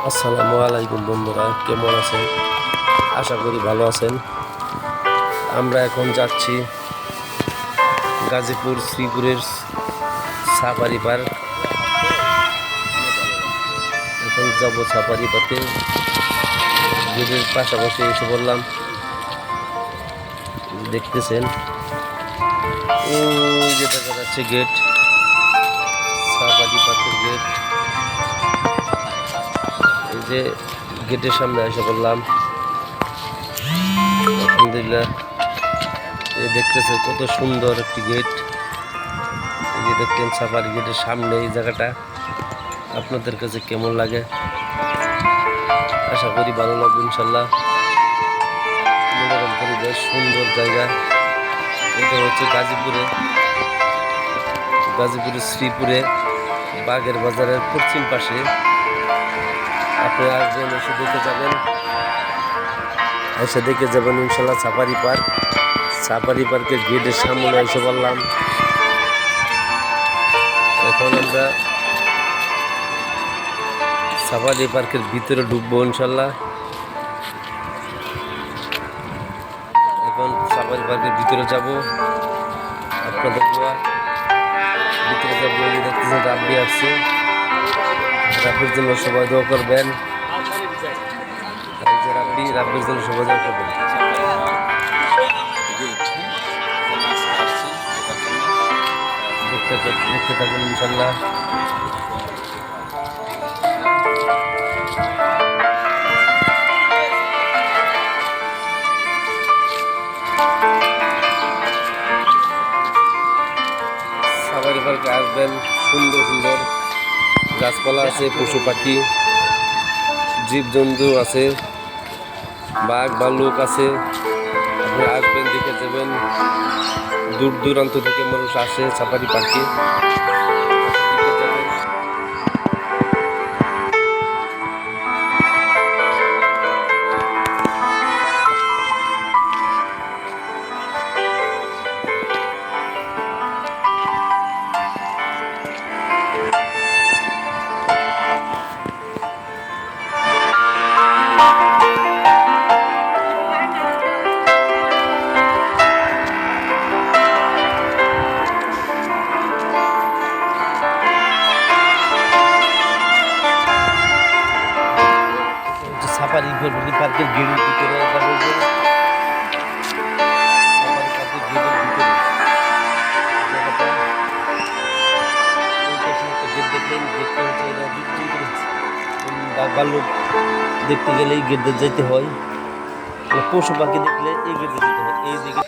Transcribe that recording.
আসসালামু আলাইকুম বন্ধুরা, কেমন আছেন? আশা করি ভালো আছেন। আমরা এখন যাচ্ছি গাজীপুর শ্রীপুরের সাফারি পার্ক। এখন যাব সাফারি পার্কে। গেটের পাশাপাশি এসে বললাম, দেখতেছেন ওই যে দেখা যাচ্ছে গেট, সাফারি পার্কের গেট। এই যে গেটের সামনে এসে বললাম, আলহামদুলিল্লাহ। দেখতেছে কত সুন্দর একটি গেট। এই যে দেখতেন সাফারি গেটের সামনে এই জায়গাটা আপনাদের কাছে কেমন লাগে? আশা করি ভালো লাগবে ইনশাল্লাহ। মনোরম পরিবেশ, সুন্দর জায়গা। এটা হচ্ছে গাজীপুরের শ্রীপুরে বাগের বাজারের পশ্চিম পাশে। আপনারা আসবেন, এসে দেখে যাবেন ইনশাল্লাহ সাফারি পার্ক। সাফারি পার্কের গেটের সামনে এসে বললাম। এখন আমরা সাফারি পার্কের ভিতরে ঢুকবো ইনশাল্লাহ। এখন সাফারি পার্কের ভিতরে যাব, আপনাদের ভিতরে যাবো। দেখতেছেন রাব্বি আসছে, রাব্বির জন্য সবাই দোয়া করবেন। রাব্বির জন্য সবাই দোয়া করবেন। দেখতে থাকুন ইনশাল্লাহ। সাফারি পার্কে আসবেন, সুন্দর সুন্দর গাছপালা আছে, পশু পাখি, জীবজন্তু আছে, বাঘ ভাল্লুক আছে। আপনি আসবেন, দেখে যাবেন। দূর দূরান্ত থেকে মানুষ আসে সাফারি পার্কে। সাফারি পার্কের গেটের ভিতরে সাফারি পার্কের গেটের ভিতরে গেট দেখলেন, গেটটা হচ্ছে বাঘ ভাল্লুক দেখতে গেলে এই গেটে যেতে হয়। পশু পাখি দেখলে এই গেটে যেতে হয়। এই দিকে